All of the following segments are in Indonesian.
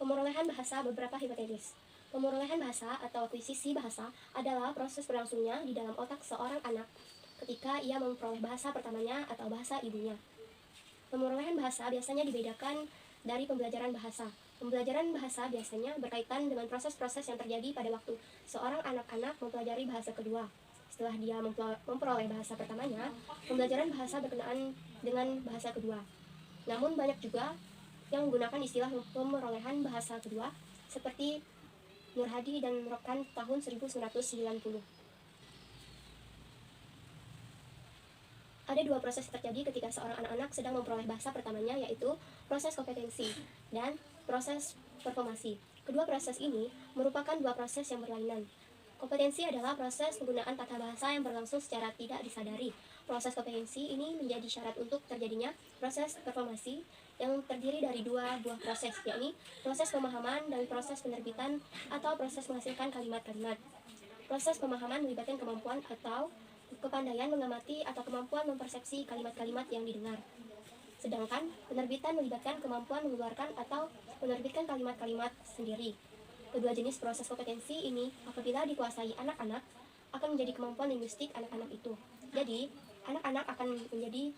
Pemerolehan bahasa beberapa hipotetis. Pemerolehan bahasa atau akuisisi bahasa adalah proses berlangsungnya di dalam otak seorang anak ketika ia memperoleh bahasa pertamanya atau bahasa ibunya. Pemerolehan bahasa biasanya dibedakan dari pembelajaran bahasa. Pembelajaran bahasa biasanya berkaitan dengan proses-proses yang terjadi pada waktu seorang anak-anak mempelajari bahasa kedua. Setelah dia memperoleh bahasa pertamanya, pembelajaran bahasa berkenaan dengan bahasa kedua. Namun banyak juga yang menggunakan istilah pemerolehan bahasa kedua, seperti Nur Hadi dan Rokan tahun 1990. Ada dua proses terjadi ketika seorang anak-anak sedang memperoleh bahasa pertamanya, yaitu proses kompetensi dan proses performasi. Kedua proses ini merupakan dua proses yang berlainan. Kompetensi adalah proses penggunaan tata bahasa yang berlangsung secara tidak disadari. Proses kompetensi ini menjadi syarat untuk terjadinya proses performasi yang terdiri dari dua buah proses, yakni proses pemahaman dan proses penerbitan atau proses menghasilkan kalimat-kalimat. Proses pemahaman melibatkan kemampuan atau kepandaian mengamati atau kemampuan mempersepsi kalimat-kalimat yang didengar. Sedangkan penerbitan melibatkan kemampuan mengeluarkan atau menerbitkan kalimat-kalimat sendiri. Kedua jenis proses kompetensi ini apabila dikuasai anak-anak akan menjadi kemampuan linguistik anak-anak itu. Jadi, anak-anak akan menjadi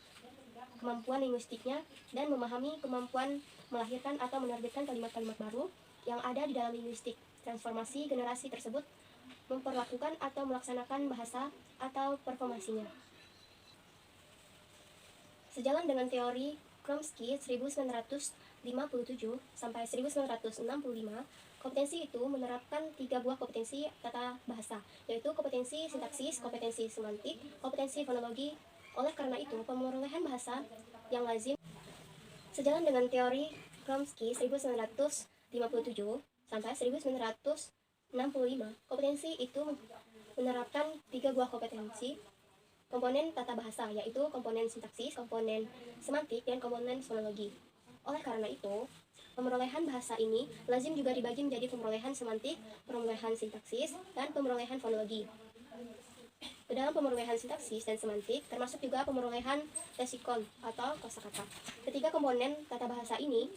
kemampuan linguistiknya dan memahami kemampuan melahirkan atau menerbitkan kalimat-kalimat baru yang ada di dalam linguistik. Transformasi generasi tersebut memperlakukan atau melaksanakan bahasa atau performasinya. Sejalan dengan teori Chomsky 1957 sampai 1965, kompetensi itu menerapkan 3 buah kompetensi tata bahasa, yaitu kompetensi sintaksis, kompetensi semantik, kompetensi fonologi. Oleh karena itu, pemerolehan bahasa yang lazim sejalan dengan teori Chomsky 1957 sampai 1965, kompetensi itu menerapkan 3 buah kompetensi komponen tata bahasa, yaitu komponen sintaksis, komponen semantik, dan komponen fonologi. Oleh karena itu, pemerolehan bahasa ini lazim juga dibagi menjadi pemerolehan semantik, pemerolehan sintaksis, dan pemerolehan fonologi. Ke dalam pemerolehan sintaksis dan semantik termasuk juga pemerolehan leksikon atau kosakata. Ketiga komponen tata bahasa ini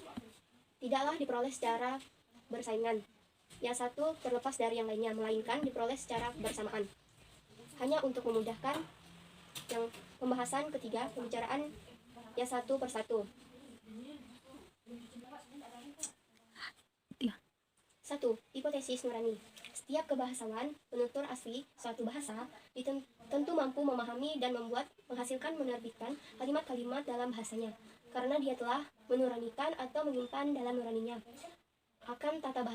tidaklah diperoleh secara bersaingan. Yang satu terlepas dari yang lainnya, melainkan diperoleh secara bersamaan. Hanya untuk memudahkan yang pembahasan ketiga, pembicaraan yang satu persatu. 1. Hipotesis nurani. Setiap kebahasawan, penutur asli suatu bahasa, tentu mampu memahami dan menghasilkan menerbitkan kalimat-kalimat dalam bahasanya, karena dia telah menuranikan atau menyimpan dalam nuraninya akan tata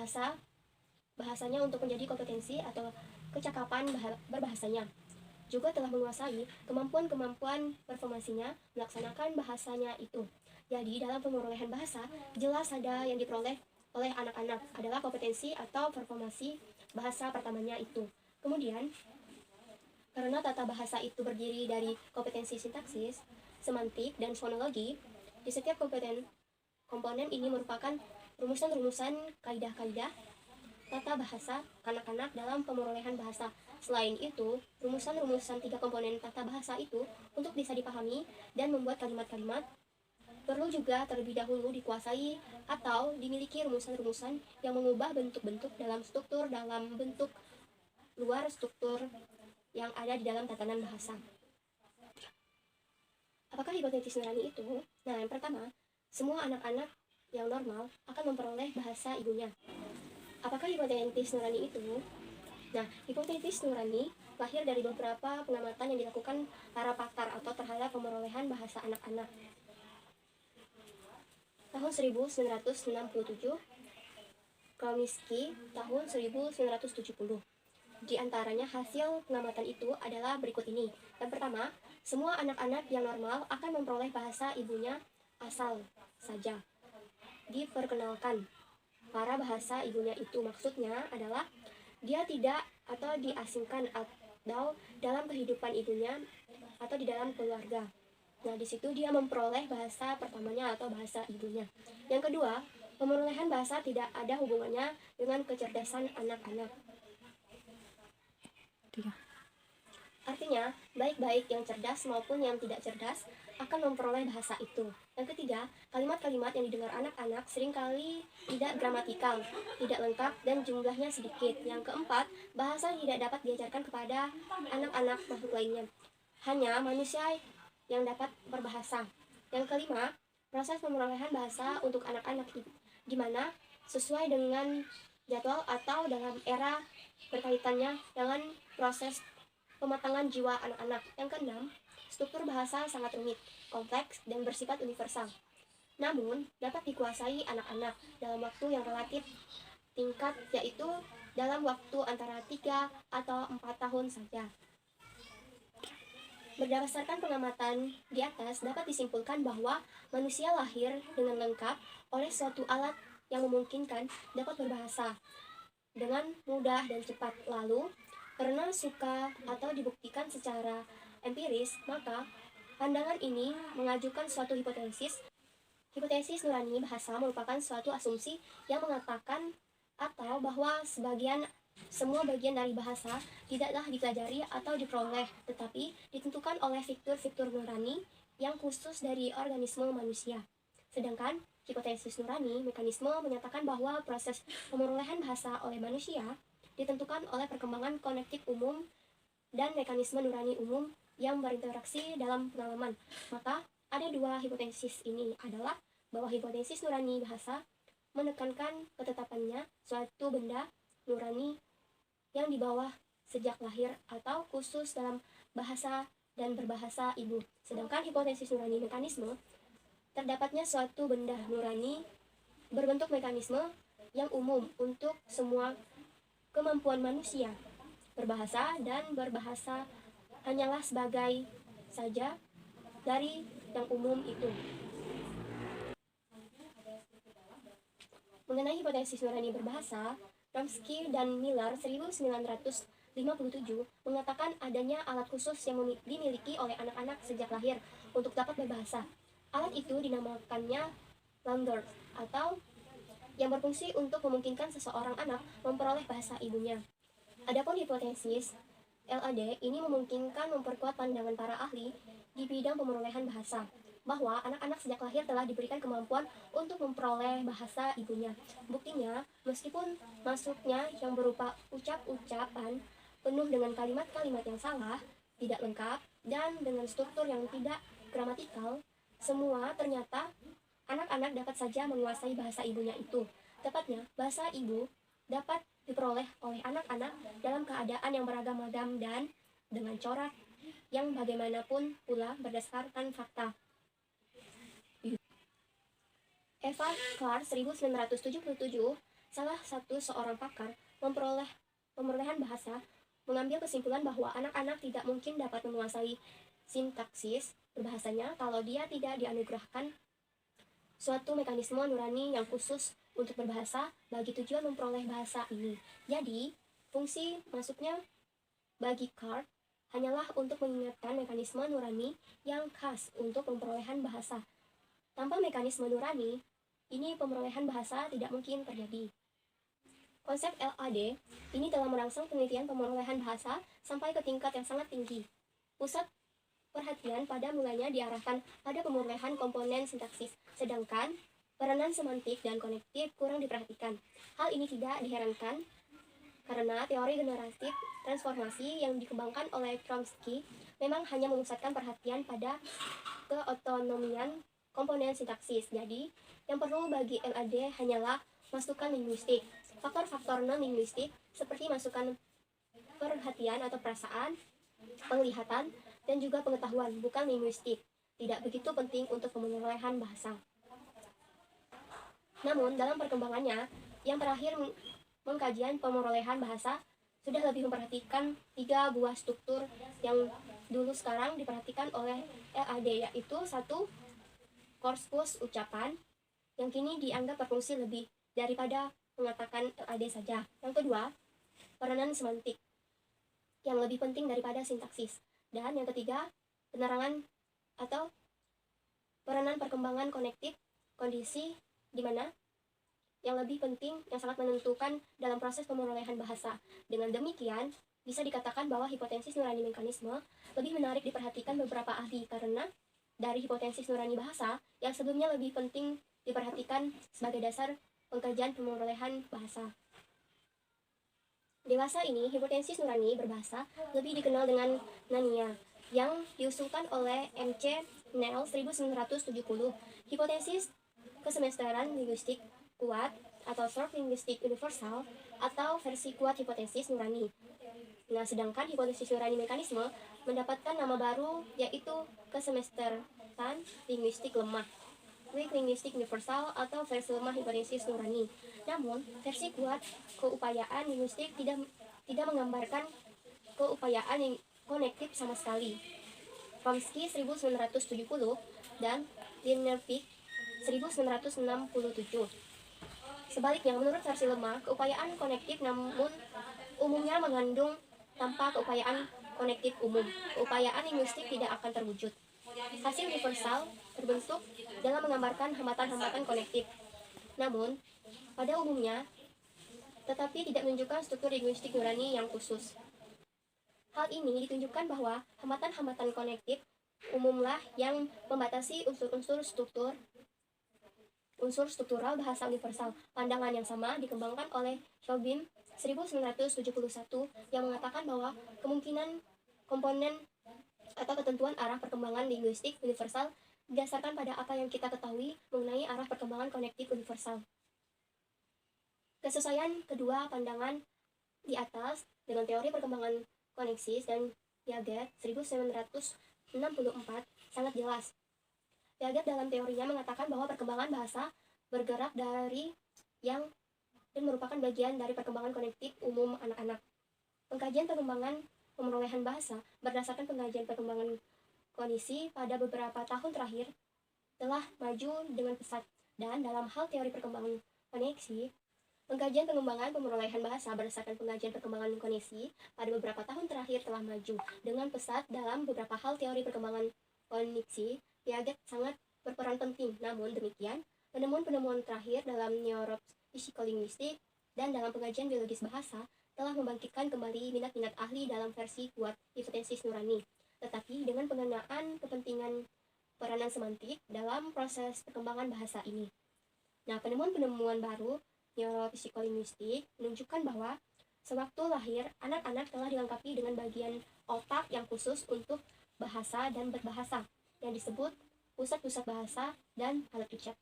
bahasanya untuk menjadi kompetensi atau kecakapan berbahasanya. Juga telah menguasai kemampuan-kemampuan performasinya melaksanakan bahasanya itu. Jadi dalam pemerolehan bahasa, jelas ada yang diperoleh oleh anak-anak adalah kompetensi atau performasi bahasa pertamanya itu. Kemudian, karena tata bahasa itu berdiri dari kompetensi sintaksis, semantik, dan fonologi, di setiap komponen ini merupakan rumusan-rumusan kaidah-kaidah tata bahasa kanak-kanak dalam pemerolehan bahasa. Selain itu, rumusan-rumusan 3 komponen tata bahasa itu untuk bisa dipahami dan membuat kalimat-kalimat perlu juga terlebih dahulu dikuasai atau dimiliki rumusan-rumusan yang mengubah bentuk-bentuk dalam bentuk luar struktur yang ada di dalam tatanan bahasa. Apakah hipotesis nurani itu? Nah, yang pertama, semua anak-anak yang normal akan memperoleh bahasa ibunya. Apakah hipotesis nurani itu? Nah, hipotesis nurani lahir dari beberapa pengamatan yang dilakukan para pakar atau terhadap pemerolehan bahasa anak-anak. Tahun 1967, Chomsky tahun 1970. Di antaranya hasil pengamatan itu adalah berikut ini. Yang pertama, semua anak-anak yang normal akan memperoleh bahasa ibunya asal saja diperkenalkan. Para bahasa ibunya itu maksudnya adalah dia tidak atau diasingkan atau dalam kehidupan ibunya atau di dalam keluarga. Nah, di situ dia memperoleh bahasa pertamanya atau bahasa ibunya. Yang kedua, pemerolehan bahasa tidak ada hubungannya dengan kecerdasan anak-anak. Artinya, baik-baik yang cerdas maupun yang tidak cerdas akan memperoleh bahasa itu. Yang ketiga, kalimat-kalimat yang didengar anak-anak seringkali tidak gramatikal, tidak lengkap, dan jumlahnya sedikit. Yang keempat, bahasa tidak dapat diajarkan kepada anak-anak makhluk lainnya. Hanya manusia yang dapat berbahasa. Yang kelima, proses pemerolehan bahasa untuk anak-anak di mana sesuai dengan jadwal atau dalam era berkaitannya dengan proses pematangan jiwa anak-anak. Yang keenam, struktur bahasa sangat rumit, kompleks, dan bersifat universal. Namun, dapat dikuasai anak-anak dalam waktu yang relatif tingkat, yaitu dalam waktu antara 3 atau 4 tahun saja. Berdasarkan pengamatan di atas, dapat disimpulkan bahwa manusia lahir dengan lengkap oleh suatu alat yang memungkinkan dapat berbahasa dengan mudah dan cepat. Lalu, karena suka atau dibuktikan secara empiris, maka pandangan ini mengajukan suatu hipotesis. Hipotesis nurani bahasa merupakan suatu asumsi yang mengatakan atau bahwa semua bagian dari bahasa tidaklah dipelajari atau diperoleh, tetapi ditentukan oleh fitur-fitur nurani yang khusus dari organisme manusia. Sedangkan hipotesis nurani mekanisme menyatakan bahwa proses pemerolehan bahasa oleh manusia ditentukan oleh perkembangan konektif umum dan mekanisme nurani umum yang berinteraksi dalam pengalaman. Maka ada dua hipotesis ini adalah bahwa hipotesis nurani bahasa menekankan ketetapannya suatu benda nurani yang di bawah sejak lahir atau khusus dalam bahasa dan berbahasa ibu. Sedangkan hipotesis nurani mekanisme terdapatnya suatu benda nurani berbentuk mekanisme yang umum untuk semua kemampuan manusia. Berbahasa dan berbahasa hanyalah sebagai saja dari yang umum itu. Mengenai hipotesis nurani berbahasa, Chomsky dan Miller 1957 mengatakan adanya alat khusus yang dimiliki oleh anak-anak sejak lahir untuk dapat berbahasa. Alat itu dinamakannya language atau yang berfungsi untuk memungkinkan seseorang anak memperoleh bahasa ibunya. Adapun hipotesis LAD ini memungkinkan memperkuat pandangan para ahli di bidang pemerolehan bahasa, bahwa anak-anak sejak lahir telah diberikan kemampuan untuk memperoleh bahasa ibunya. Buktinya, meskipun masuknya yang berupa ucap-ucapan penuh dengan kalimat-kalimat yang salah, tidak lengkap, dan dengan struktur yang tidak gramatikal, semua ternyata anak-anak dapat saja menguasai bahasa ibunya itu. Tepatnya, bahasa ibu dapat diperoleh oleh anak-anak dalam keadaan yang beragam-agam dan dengan corak yang bagaimanapun pula berdasarkan fakta. Eva Clark 1977, salah satu seorang pakar pemerolehan bahasa, mengambil kesimpulan bahwa anak-anak tidak mungkin dapat menguasai sintaksis berbahasanya kalau dia tidak dianugerahkan suatu mekanisme nurani yang khusus untuk berbahasa bagi tujuan memperoleh bahasa ini. Jadi, fungsi masuknya bagi Clark hanyalah untuk mengingatkan mekanisme nurani yang khas untuk pemerolehan bahasa. Tanpa mekanisme nurani, ini pemerolehan bahasa tidak mungkin terjadi. Konsep LAD ini telah merangsang penelitian pemerolehan bahasa sampai ke tingkat yang sangat tinggi. Pusat perhatian pada mulanya diarahkan pada pemerolehan komponen sintaksis, sedangkan peranan semantik dan konektif kurang diperhatikan. Hal ini tidak diherankan karena teori generatif transformasi yang dikembangkan oleh Chomsky memang hanya memusatkan perhatian pada keotonomian komponen sintaksis. Jadi, yang perlu bagi LAD hanyalah masukan linguistik. Faktor-faktor non-linguistik seperti masukan perhatian atau perasaan, penglihatan, dan juga pengetahuan, bukan linguistik, tidak begitu penting untuk pemerolehan bahasa. Namun, dalam perkembangannya, yang terakhir mengkajian pemerolehan bahasa sudah lebih memperhatikan 3 buah struktur yang dulu sekarang diperhatikan oleh LAD, yaitu 1. Korpus ucapan, yang kini dianggap berfungsi lebih daripada mengatakan LAD saja. Yang kedua, peranan semantik, yang lebih penting daripada sintaksis. Dan yang ketiga, penerangan atau peranan perkembangan konektif, kondisi di mana yang lebih penting, yang sangat menentukan dalam proses pemerolehan bahasa. Dengan demikian, bisa dikatakan bahwa hipotesis nurani mekanisme lebih menarik diperhatikan beberapa ahli karena dari hipotesis nurani bahasa yang sebelumnya lebih penting diperhatikan sebagai dasar pengkajian perolehan bahasa. Dewasa ini, hipotesis nurani berbahasa lebih dikenal dengan Nania, yang diusulkan oleh M.C. Nell 1970. Hipotesis kesemesteran linguistik kuat atau short linguistic universal atau versi kuat hipotesis nurani. Nah, sedangkan hipotesis nurani mekanisme mendapatkan nama baru yaitu kesemesteran linguistik lemah, weak linguistic universal atau versi lemah hipotesis nurani. Namun, versi kuat keupayaan linguistik tidak menggambarkan keupayaan yang konektif sama sekali. Chomsky 1970 dan Linearvik 1967. Sebaliknya, menurut versi lemah, keupayaan konektif namun umumnya mengandung tanpa keupayaan konektif umum. Keupayaan linguistik tidak akan terwujud. Hasil universal terbentuk dalam menggambarkan hambatan-hambatan konektif. Namun, pada umumnya, tetapi tidak menunjukkan struktur linguistik nurani yang khusus. Hal ini ditunjukkan bahwa hambatan-hambatan konektif umumlah yang membatasi unsur struktural bahasa universal. Pandangan yang sama dikembangkan oleh Schaubim 1971 yang mengatakan bahwa kemungkinan komponen atau ketentuan arah perkembangan linguistik universal didasarkan pada apa yang kita ketahui mengenai arah perkembangan konektif universal. Kesesuaian kedua pandangan di atas dengan teori perkembangan Koneksis dan Piaget 1964 sangat jelas. Piaget dalam teorinya mengatakan bahwa perkembangan bahasa bergerak dari yang dan merupakan bagian dari perkembangan konektif umum anak-anak. Pengkajian perkembangan pemerolehan bahasa berdasarkan pengkajian perkembangan kognisi pada beberapa tahun terakhir telah maju dengan pesat, dan dalam hal teori perkembangan koneksi, pengkajian pengembangan pemerolehan bahasa berdasarkan pengkajian perkembangan kognisi pada beberapa tahun terakhir telah maju dengan pesat dalam beberapa hal teori perkembangan kognisi. Piaget sangat berperan penting, namun demikian, penemuan-penemuan terakhir dalam neuropsikolinguistik dan dalam pengkajian biologis bahasa telah membangkitkan kembali minat-minat ahli dalam versi kuat hipotesis nurani, tetapi dengan pengenaan kepentingan peranan semantik dalam proses perkembangan bahasa ini. Nah, penemuan-penemuan baru neuropsikolinguistik menunjukkan bahwa sewaktu lahir, anak-anak telah dilengkapi dengan bagian otak yang khusus untuk bahasa dan berbahasa, yang disebut pusat-pusat bahasa dan alat ucap.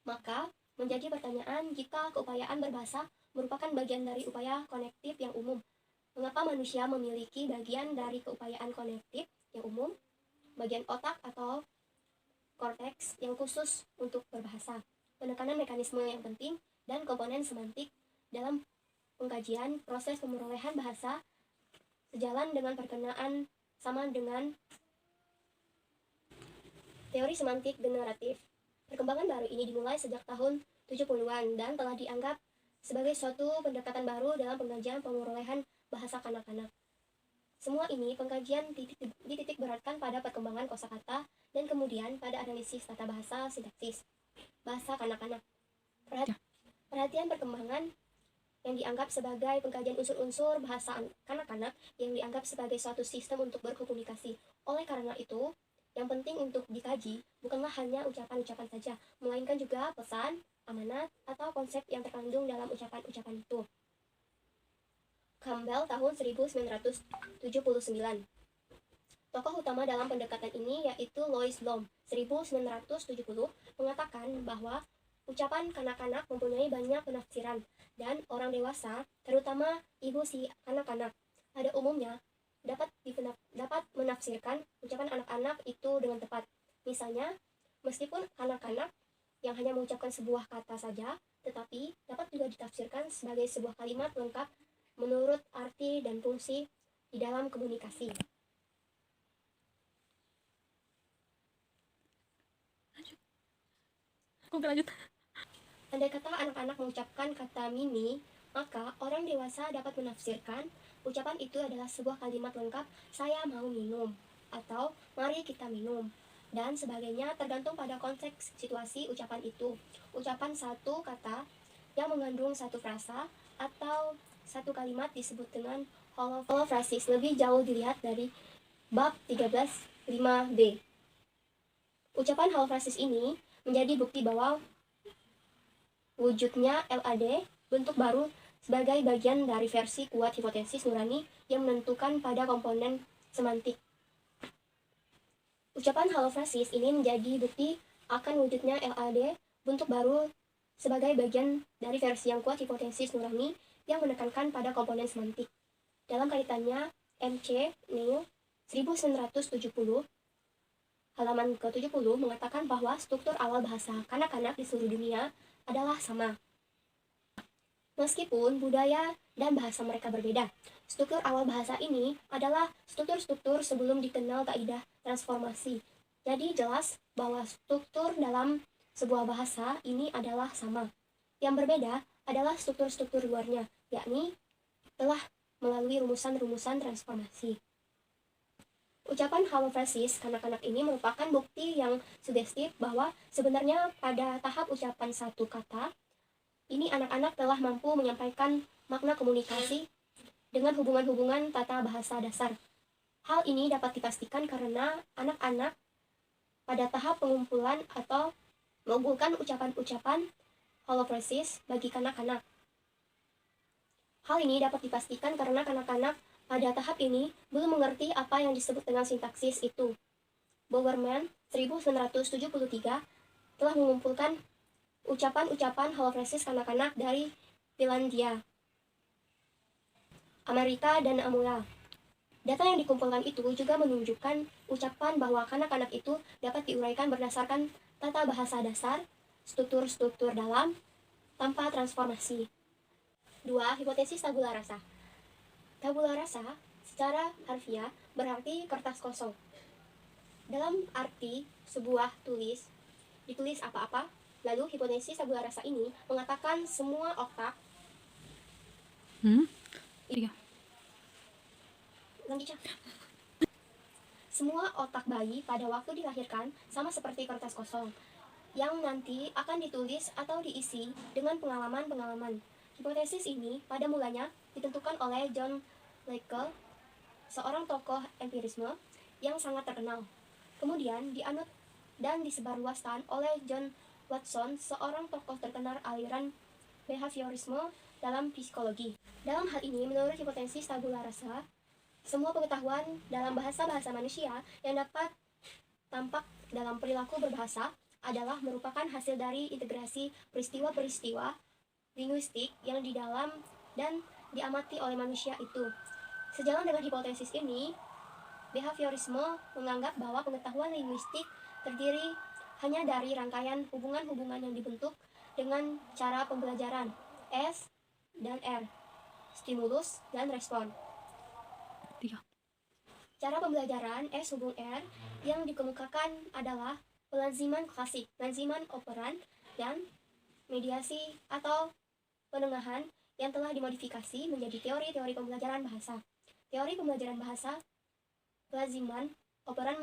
Maka, menjadi pertanyaan jika keupayaan berbahasa merupakan bagian dari upaya konektif yang umum, mengapa manusia memiliki bagian dari keupayaan konektif yang umum, bagian otak atau korteks yang khusus untuk berbahasa, penekanan mekanisme yang penting, dan komponen semantik dalam pengkajian proses pemerolehan bahasa sejalan dengan perkenaan sama dengan teori semantik generatif. Perkembangan baru ini dimulai sejak tahun 70-an dan telah dianggap sebagai suatu pendekatan baru dalam pengkajian pemerolehan bahasa kanak-kanak. Semua ini pengkajian dititik beratkan pada perkembangan kosakata dan kemudian pada analisis tata bahasa sintaksis bahasa kanak-kanak. Perhatian perkembangan yang dianggap sebagai pengkajian unsur-unsur bahasa kanak-kanak yang dianggap sebagai suatu sistem untuk berkomunikasi. Oleh karena itu, yang penting untuk dikaji bukanlah hanya ucapan-ucapan saja, melainkan juga pesan, amanat, atau konsep yang terkandung dalam ucapan-ucapan itu. Campbell tahun 1979. Tokoh utama dalam pendekatan ini yaitu Louis Bloom 1970 mengatakan bahwa ucapan kanak-kanak mempunyai banyak penafsiran dan orang dewasa, terutama ibu si anak-anak, pada umumnya dapat menafsirkan ucapan anak-anak itu dengan tepat. Misalnya, meskipun anak-anak yang hanya mengucapkan sebuah kata saja, tetapi dapat juga ditafsirkan sebagai sebuah kalimat lengkap menurut arti dan fungsi di dalam komunikasi. Lanjut. Andai kata anak-anak mengucapkan kata mimi, maka orang dewasa dapat menafsirkan ucapan itu adalah sebuah kalimat lengkap, saya mau minum, atau mari kita minum, dan sebagainya tergantung pada konteks situasi ucapan itu. Ucapan satu kata yang mengandung satu frasa atau satu kalimat disebut dengan holofrasis. Lebih jauh dilihat dari bab 13 5b. Ucapan halophrasis ini menjadi bukti bahwa wujudnya LAD, bentuk baru, sebagai bagian dari versi kuat hipotesis nurani yang menentukan pada komponen semantik. Ucapan halophrasis ini menjadi bukti akan wujudnya LAD, bentuk baru, sebagai bagian dari versi yang kuat hipotesis nurani yang menekankan pada komponen semantik. Dalam kaitannya MC Neil 1970 halaman ke-70 mengatakan bahwa struktur awal bahasa kanak-kanak di seluruh dunia adalah sama. Meskipun budaya dan bahasa mereka berbeda, struktur awal bahasa ini adalah struktur-struktur sebelum dikenal kaidah transformasi. Jadi jelas bahwa struktur dalam sebuah bahasa ini adalah sama. Yang berbeda adalah struktur-struktur luarnya, yakni telah melalui rumusan-rumusan transformasi. Ucapan halophrasis kanak-kanak ini merupakan bukti yang sugestif bahwa sebenarnya pada tahap ucapan satu kata, ini anak-anak telah mampu menyampaikan makna komunikasi dengan hubungan-hubungan tata bahasa dasar. Hal ini dapat dipastikan karena anak-anak pada tahap pengumpulan atau mengumpulkan ucapan-ucapan halophrasis bagi kanak-kanak. Hal ini dapat dipastikan karena kanak-kanak pada tahap ini belum mengerti apa yang disebut dengan sintaksis itu. Bowerman 1973 telah mengumpulkan ucapan-ucapan halophrasis kanak-kanak dari Finlandia, Amerika, dan Amula. Data yang dikumpulkan itu juga menunjukkan ucapan bahwa kanak-kanak itu dapat diuraikan berdasarkan tata bahasa dasar, struktur-struktur dalam, tanpa transformasi. 2. Hipotesis tabula rasa. Tabula rasa secara harfiah berarti kertas kosong. Dalam arti sebuah ditulis apa-apa, lalu hipotesis tabula rasa ini mengatakan semua otak semua otak bayi pada waktu dilahirkan sama seperti kertas kosong, yang nanti akan ditulis atau diisi dengan pengalaman-pengalaman. Hipotesis ini pada mulanya ditentukan oleh John Lacan, seorang tokoh empirisme yang sangat terkenal. Kemudian dianut dan disebarluaskan oleh John Watson, seorang tokoh terkenal aliran behaviorisme dalam psikologi. Dalam hal ini, menurut hipotesis tabula rasa, semua pengetahuan dalam bahasa-bahasa manusia yang dapat tampak dalam perilaku berbahasa adalah merupakan hasil dari integrasi peristiwa-peristiwa linguistik yang di dalam dan diamati oleh manusia itu. Sejalan dengan hipotesis ini, behaviorisme menganggap bahwa pengetahuan linguistik terdiri hanya dari rangkaian hubungan-hubungan yang dibentuk dengan cara pembelajaran S dan R, stimulus dan respon. Cara pembelajaran S hubung R yang dikemukakan adalah pelaziman klasik, pelaziman operan, dan mediasi atau penengahan yang telah dimodifikasi menjadi teori-teori pembelajaran bahasa. Teori pembelajaran bahasa pelaziman operan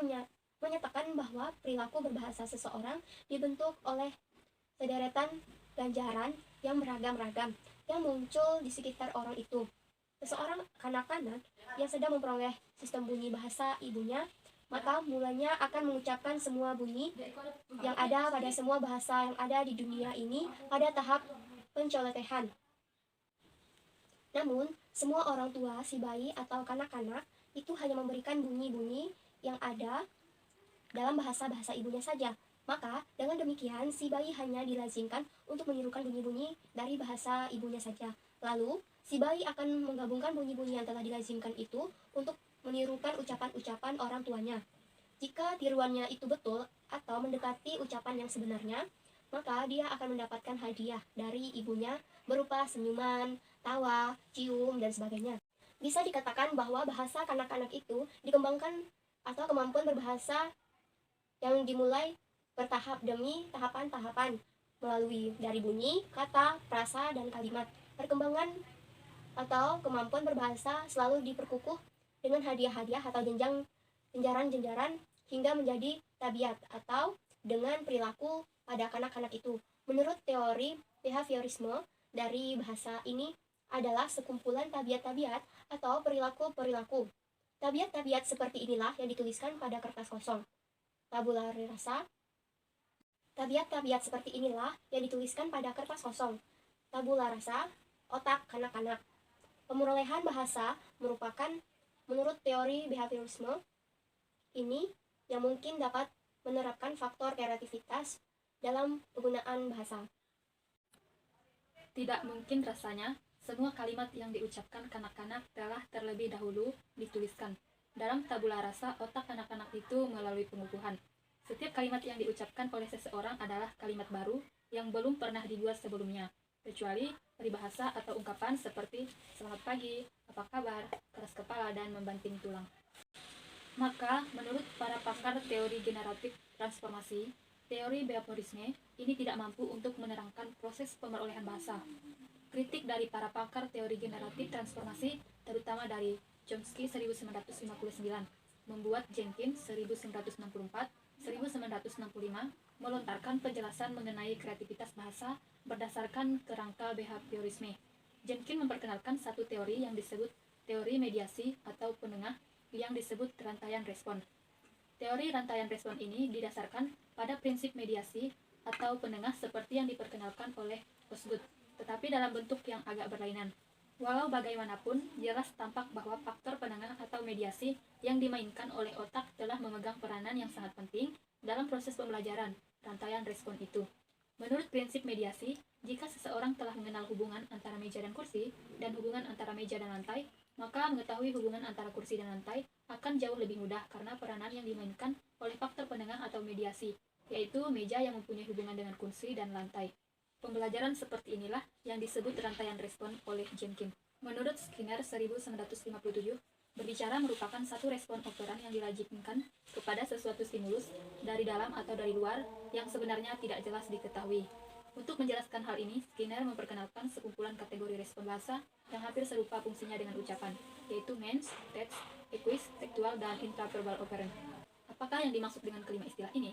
menyatakan bahwa perilaku berbahasa seseorang dibentuk oleh sederetan ganjaran yang beragam-ragam yang muncul di sekitar orang itu. Seseorang kanak-kanak yang sedang memperoleh sistem bunyi bahasa ibunya, maka mulanya akan mengucapkan semua bunyi yang ada pada semua bahasa yang ada di dunia ini pada tahap pencoletehan. Namun, semua orang tua si bayi atau kanak-kanak itu hanya memberikan bunyi-bunyi yang ada dalam bahasa-bahasa ibunya saja. Maka, dengan demikian, si bayi hanya dilazimkan untuk menirukan bunyi-bunyi dari bahasa ibunya saja. Lalu, si bayi akan menggabungkan bunyi-bunyi yang telah dilazimkan itu untuk menirukan ucapan-ucapan orang tuanya. Jika tiruannya itu betul atau mendekati ucapan yang sebenarnya, maka dia akan mendapatkan hadiah dari ibunya berupa senyuman, tawa, cium, dan sebagainya. Bisa dikatakan bahwa bahasa kanak-kanak itu dikembangkan atau kemampuan berbahasa yang dimulai bertahap demi tahapan-tahapan melalui dari bunyi, kata, frasa, dan kalimat. Perkembangan atau kemampuan berbahasa selalu diperkukuh dengan hadiah-hadiah atau jenjaran-jenjaran hingga menjadi tabiat atau dengan perilaku pada kanak-kanak itu. Menurut teori behaviorisme, dari bahasa ini adalah sekumpulan tabiat-tabiat atau perilaku-perilaku. Tabiat-tabiat seperti inilah yang dituliskan pada kertas kosong. Tabula rasa Tabiat-tabiat seperti inilah yang dituliskan pada kertas kosong. Tabula rasa, otak kanak-kanak. Pemerolehan bahasa merupakan, menurut teori behaviorisme, ini yang mungkin dapat menerapkan faktor kreativitas dalam penggunaan bahasa. Tidak mungkin rasanya semua kalimat yang diucapkan kanak-kanak telah terlebih dahulu dituliskan. Dalam tabula rasa, otak anak-anak itu melalui pengukuhan. Setiap kalimat yang diucapkan oleh seseorang adalah kalimat baru yang belum pernah dibuat sebelumnya, kecuali peribahasa atau ungkapan seperti selamat pagi, apa kabar, keras kepala, dan membanting tulang. Maka, menurut para pakar teori generatif transformasi, teori behaviorisme ini tidak mampu untuk menerangkan proses pemerolehan bahasa. Kritik dari para pakar teori generatif transformasi, terutama dari Chomsky 1959, membuat Jenkins 1964-1965 melontarkan penjelasan mengenai kreativitas bahasa berdasarkan kerangka behaviorisme. Jenkins memperkenalkan satu teori yang disebut teori mediasi atau penengah yang disebut rantaian respon. Teori rantaian respon ini didasarkan pada prinsip mediasi atau penengah seperti yang diperkenalkan oleh Osgood, tetapi dalam bentuk yang agak berlainan. Walau bagaimanapun, jelas tampak bahwa faktor penengah atau mediasi yang dimainkan oleh otak telah memegang peranan yang sangat penting dalam proses pembelajaran rantaian respon itu. Menurut prinsip mediasi, jika seseorang telah mengenal hubungan antara meja dan kursi dan hubungan antara meja dan lantai, maka mengetahui hubungan antara kursi dan lantai akan jauh lebih mudah karena peranan yang dimainkan oleh faktor penengah atau mediasi, yaitu meja yang mempunyai hubungan dengan kursi dan lantai. Pembelajaran seperti inilah yang disebut rantaian respon oleh Jenkins. Menurut Skinner 1957, berbicara merupakan satu respon operan yang dirajinkan kepada sesuatu stimulus dari dalam atau dari luar yang sebenarnya tidak jelas diketahui. Untuk menjelaskan hal ini, Skinner memperkenalkan sekumpulan kategori respon bahasa yang hampir serupa fungsinya dengan ucapan, yaitu mens, text, equis, tekstual, dan intraverbal operant. Apakah yang dimaksud dengan kelima istilah ini?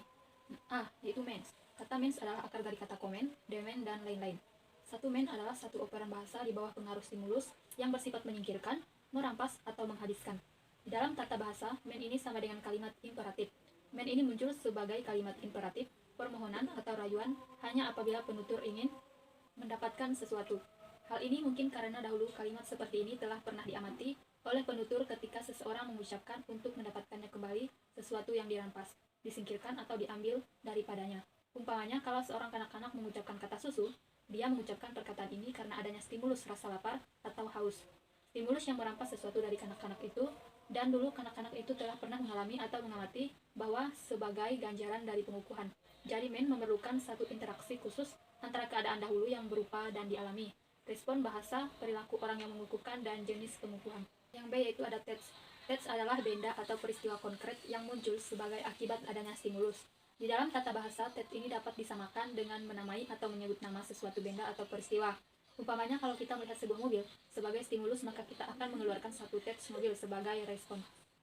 Yaitu mens. Kata mens adalah akar dari kata komen, demen, dan lain-lain. Satu men adalah satu operan bahasa di bawah pengaruh stimulus yang bersifat menyingkirkan, merampas, atau menghabiskan. Di dalam tata bahasa, men ini sama dengan kalimat imperatif. Men ini muncul sebagai kalimat imperatif, permohonan atau rayuan hanya apabila penutur ingin mendapatkan sesuatu. Hal ini mungkin karena dahulu kalimat seperti ini telah pernah diamati oleh penutur ketika seseorang mengucapkan untuk mendapatkannya kembali sesuatu yang dirampas, disingkirkan atau diambil daripadanya. Umpamanya, kalau seorang kanak-kanak mengucapkan kata susu, dia mengucapkan perkataan ini karena adanya stimulus rasa lapar atau haus. Stimulus yang merampas sesuatu dari kanak-kanak itu, dan dulu kanak-kanak itu telah pernah mengalami atau mengamati bahwa sebagai ganjaran dari pengukuhan. Jadi men memerlukan satu interaksi khusus antara keadaan dahulu yang berupa dan dialami, respon bahasa, perilaku orang yang mengukuhkan, dan jenis pengukuhan. Yang B yaitu ada text. Text adalah benda atau peristiwa konkret yang muncul sebagai akibat adanya stimulus. Di dalam tata bahasa, text ini dapat disamakan dengan menamai atau menyebut nama sesuatu benda atau peristiwa. Umpamanya kalau kita melihat sebuah mobil sebagai stimulus, maka kita akan mengeluarkan satu teks mobil sebagai respon.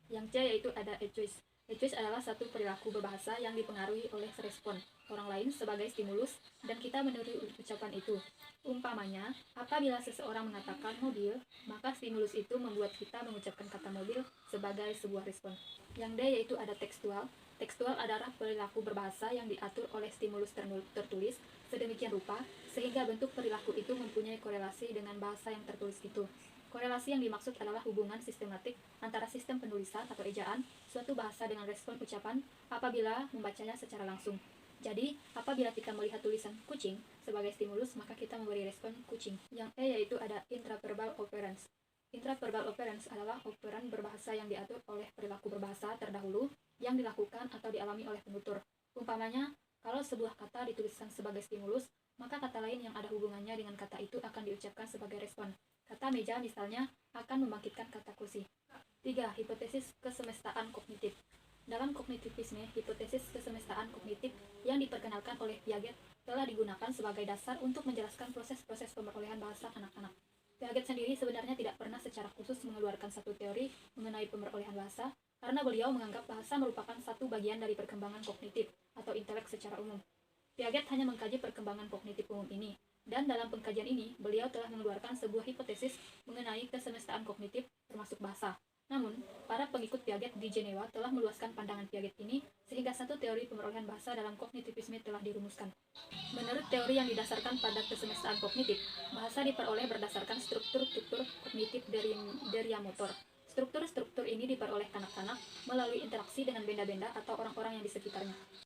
Yang C yaitu ada a choice. A choice adalah satu perilaku berbahasa yang dipengaruhi oleh respon orang lain sebagai stimulus dan kita meniru ucapan itu. Umpamanya, apabila seseorang mengatakan mobil, maka stimulus itu membuat kita mengucapkan kata mobil sebagai sebuah respon. Yang D yaitu ada tekstual. Tekstual adalah perilaku berbahasa yang diatur oleh stimulus tertulis sedemikian rupa sehingga bentuk perilaku itu mempunyai korelasi dengan bahasa yang tertulis itu. Korelasi yang dimaksud adalah hubungan sistematik antara sistem penulisan atau ejaan suatu bahasa dengan respon ucapan apabila membacanya secara langsung. Jadi, apabila kita melihat tulisan kucing sebagai stimulus, maka kita memberi respon kucing. Yang E yaitu ada intraverbal operans. Intraverbal operans adalah operan berbahasa yang diatur oleh perilaku berbahasa terdahulu yang dilakukan atau dialami oleh penutur. Umpamanya, kalau sebuah kata dituliskan sebagai stimulus, maka kata lain yang ada hubungannya dengan kata itu akan diucapkan sebagai respon. Kata meja misalnya akan membangkitkan kata kursi. 3. Hipotesis kesemestaan kognitif. Dalam kognitivisme, hipotesis kesemestaan kognitif yang diperkenalkan oleh Piaget telah digunakan sebagai dasar untuk menjelaskan proses-proses pemerolehan bahasa anak-anak. Piaget sendiri sebenarnya tidak pernah secara khusus mengeluarkan satu teori mengenai pemerolehan bahasa, karena beliau menganggap bahasa merupakan satu bagian dari perkembangan kognitif atau intelek secara umum. Piaget hanya mengkaji perkembangan kognitif umum ini, dan dalam pengkajian ini, beliau telah mengeluarkan sebuah hipotesis mengenai kesemestaan kognitif termasuk bahasa. Namun, para pengikut Piaget di Jenewa telah meluaskan pandangan Piaget ini sehingga satu teori pemerolehan bahasa dalam kognitivisme telah dirumuskan. Menurut teori yang didasarkan pada kesemestaan kognitif, bahasa diperoleh berdasarkan struktur-struktur kognitif dari motor. Struktur-struktur ini diperoleh kanak-kanak melalui interaksi dengan benda-benda atau orang-orang yang di sekitarnya.